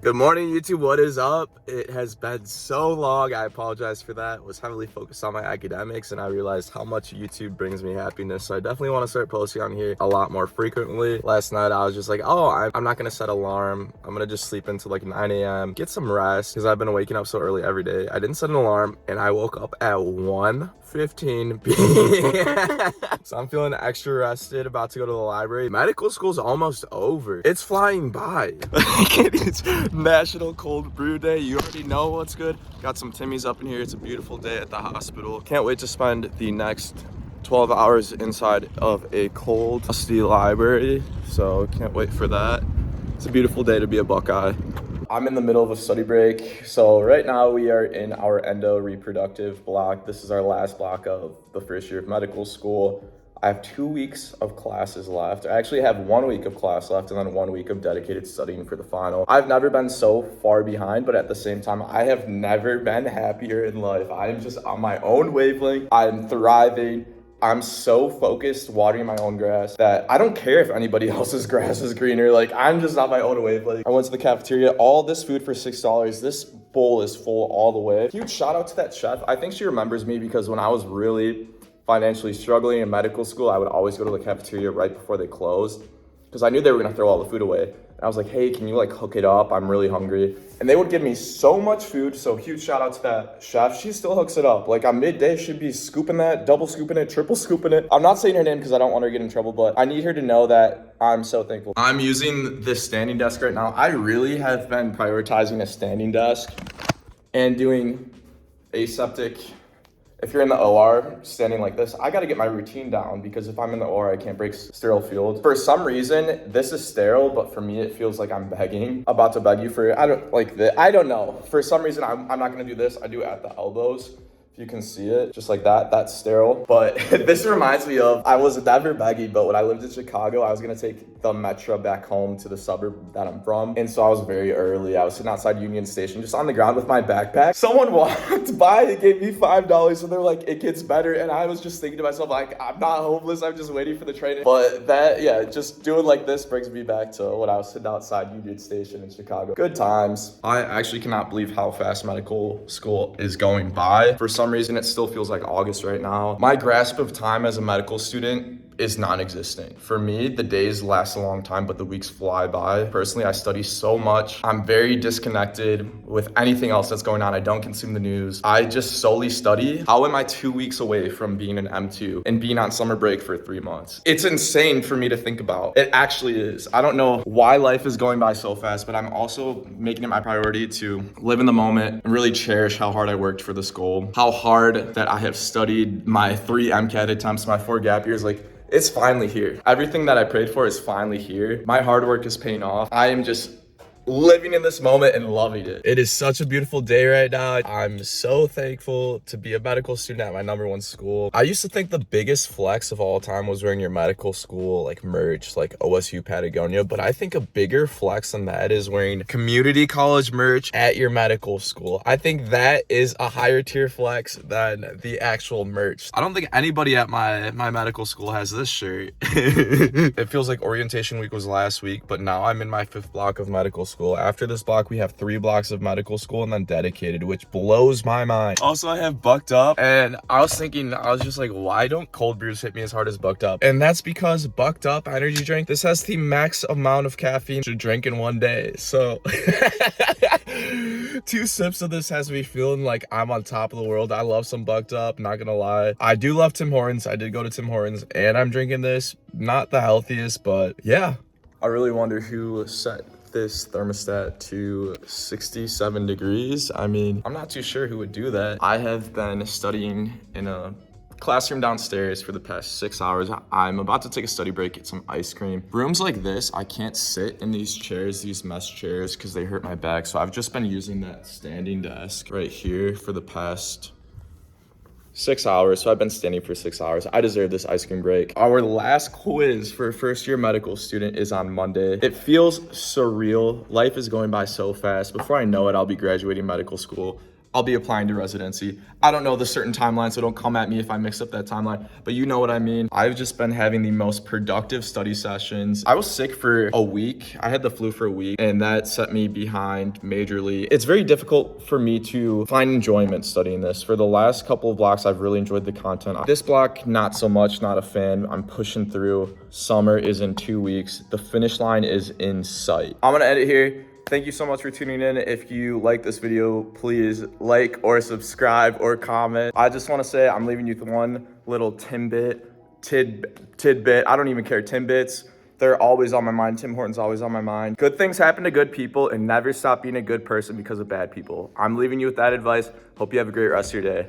Good morning, YouTube. What is up? It has been so long. I apologize for that. Was heavily focused on my academics and I realized how much YouTube brings me happiness. So I definitely want to start posting on here a lot more frequently. Last night I was just like, oh, I'm not going to set an alarm. I'm going to just sleep until like 9 a.m. Get some rest because I've been waking up so early every day. I didn't set an alarm and I woke up at 1:15 p.m. So I'm feeling extra rested, about to go to the library. Medical school's almost over. It's flying by. It's National Cold Brew Day. You already know what's good. Got some Timmy's up in here. It's a beautiful day at the hospital. Can't wait to spend the next 12 hours inside of a cold, dusty library. So can't wait for that. It's a beautiful day to be a Buckeye. I'm in the middle of a study break. So right now we are in our reproductive block. This is our last block of the first year of medical school. I have 2 weeks of classes left. I actually have 1 week of class left and then 1 week of dedicated studying for the final. I've never been so far behind, but at the same time, I have never been happier in life. I am just on my own wavelength. I'm thriving. I'm so focused watering my own grass that I don't care if anybody else's grass is greener. Like, I'm just on my own wavelength. I went to the cafeteria, all this food for $6. This bowl is full all the way. Huge shout out to that chef. I think she remembers me because when I was really financially struggling in medical school, I would always go to the cafeteria right before they closed because I knew they were gonna throw all the food away. And I was like, hey, can you like hook it up? I'm really hungry. And they would give me so much food. So huge shout out to that chef. She still hooks it up. Like on midday, she'd be scooping that, double scooping it, triple scooping it. I'm not saying her name because I don't want her to get in trouble, but I need her to know that I'm so thankful. I'm using this standing desk right now. I really have been prioritizing a standing desk and doing aseptic. If you're in the OR standing like this, I gotta get my routine down because if I'm in the OR, I can't break sterile field. For some reason, this is sterile, but for me, it feels like I'm begging, about to beg you for, I don't know. For some reason, I'm not gonna do this. I do it at the elbows. If you can see it, just like that, that's sterile. But this reminds me of, I was never begging, but when I lived in Chicago, I was gonna take the metro back home to the suburb that I'm from. And so I was very early. I was sitting outside Union Station, just on the ground with my backpack. Someone walked by and gave me $5 and they're like, it gets better. And I was just thinking to myself, like, I'm not homeless, I'm just waiting for the train. But that, yeah, just doing like this brings me back to when I was sitting outside Union Station in Chicago. Good times. I actually cannot believe how fast medical school is going by. For some reason, it still feels like August right now. My grasp of time as a medical student is non-existent. For me, the days last a long time, but the weeks fly by. Personally, I study so much. I'm very disconnected with anything else that's going on. I don't consume the news. I just solely study. How am I 2 weeks away from being an M2 and being on summer break for 3 months? It's insane for me to think about. It actually is. I don't know why life is going by so fast, but I'm also making it my priority to live in the moment and really cherish how hard I worked for this goal, how hard that I have studied, my 3 MCAT attempts, my 4 gap years. Like, it's finally here. Everything that I prayed for is finally here. My hard work is paying off. I am just living in this moment and loving it. It is such a beautiful day right now. I'm so thankful to be a medical student at my #1 school. I used to think the biggest flex of all time was wearing your medical school like merch, like OSU Patagonia, but I think a bigger flex than that is wearing community college merch at your medical school. I think that is a higher tier flex than the actual merch. I don't think anybody at my medical school has this shirt. It feels like orientation week was last week, but now I'm in my 5th block of medical school. After this block, we have 3 blocks of medical school and then dedicated, which blows my mind. Also, I have Bucked Up, and I was just like, why don't cold brews hit me as hard as Bucked Up? And that's because Bucked Up energy drink, this has the max amount of caffeine to drink in 1 day. So 2 sips of this has me feeling like I'm on top of the world. I love some Bucked Up, not gonna lie. I do love Tim Hortons. I did go to Tim Hortons and I'm drinking this. Not the healthiest, but yeah. I really wonder who set this thermostat to 67 degrees. I mean, I'm not too sure who would do that. I have been studying in a classroom downstairs for the past 6 hours. I'm about to take a study break, get some ice cream. Rooms like this, I can't sit in these chairs, these mesh chairs, because they hurt my back. So I've just been using that standing desk right here for the past 6 hours. So I've been standing for 6 hours. I deserve this ice cream break. Our last quiz for a first year medical student is on Monday. It feels surreal. Life is going by so fast. Before I know it, I'll be graduating medical school. I'll be applying to residency. I don't know the certain timeline, so don't come at me if I mix up that timeline, but you know what I mean. I've just been having the most productive study sessions. I was sick for a week. I had the flu for a week, and that set me behind majorly. It's very difficult for me to find enjoyment studying this. For the last couple of blocks, I've really enjoyed the content. This block, not so much, not a fan. I'm pushing through. Summer is in 2 weeks. The finish line is in sight. I'm gonna end it here. Thank you so much for tuning in. If you like this video, please like or subscribe or comment. I just want to say I'm leaving you with one little tidbit. I don't even care. Tidbits. They're always on my mind. Tim Hortons always on my mind. Good things happen to good people, and never stop being a good person because of bad people. I'm leaving you with that advice. Hope you have a great rest of your day.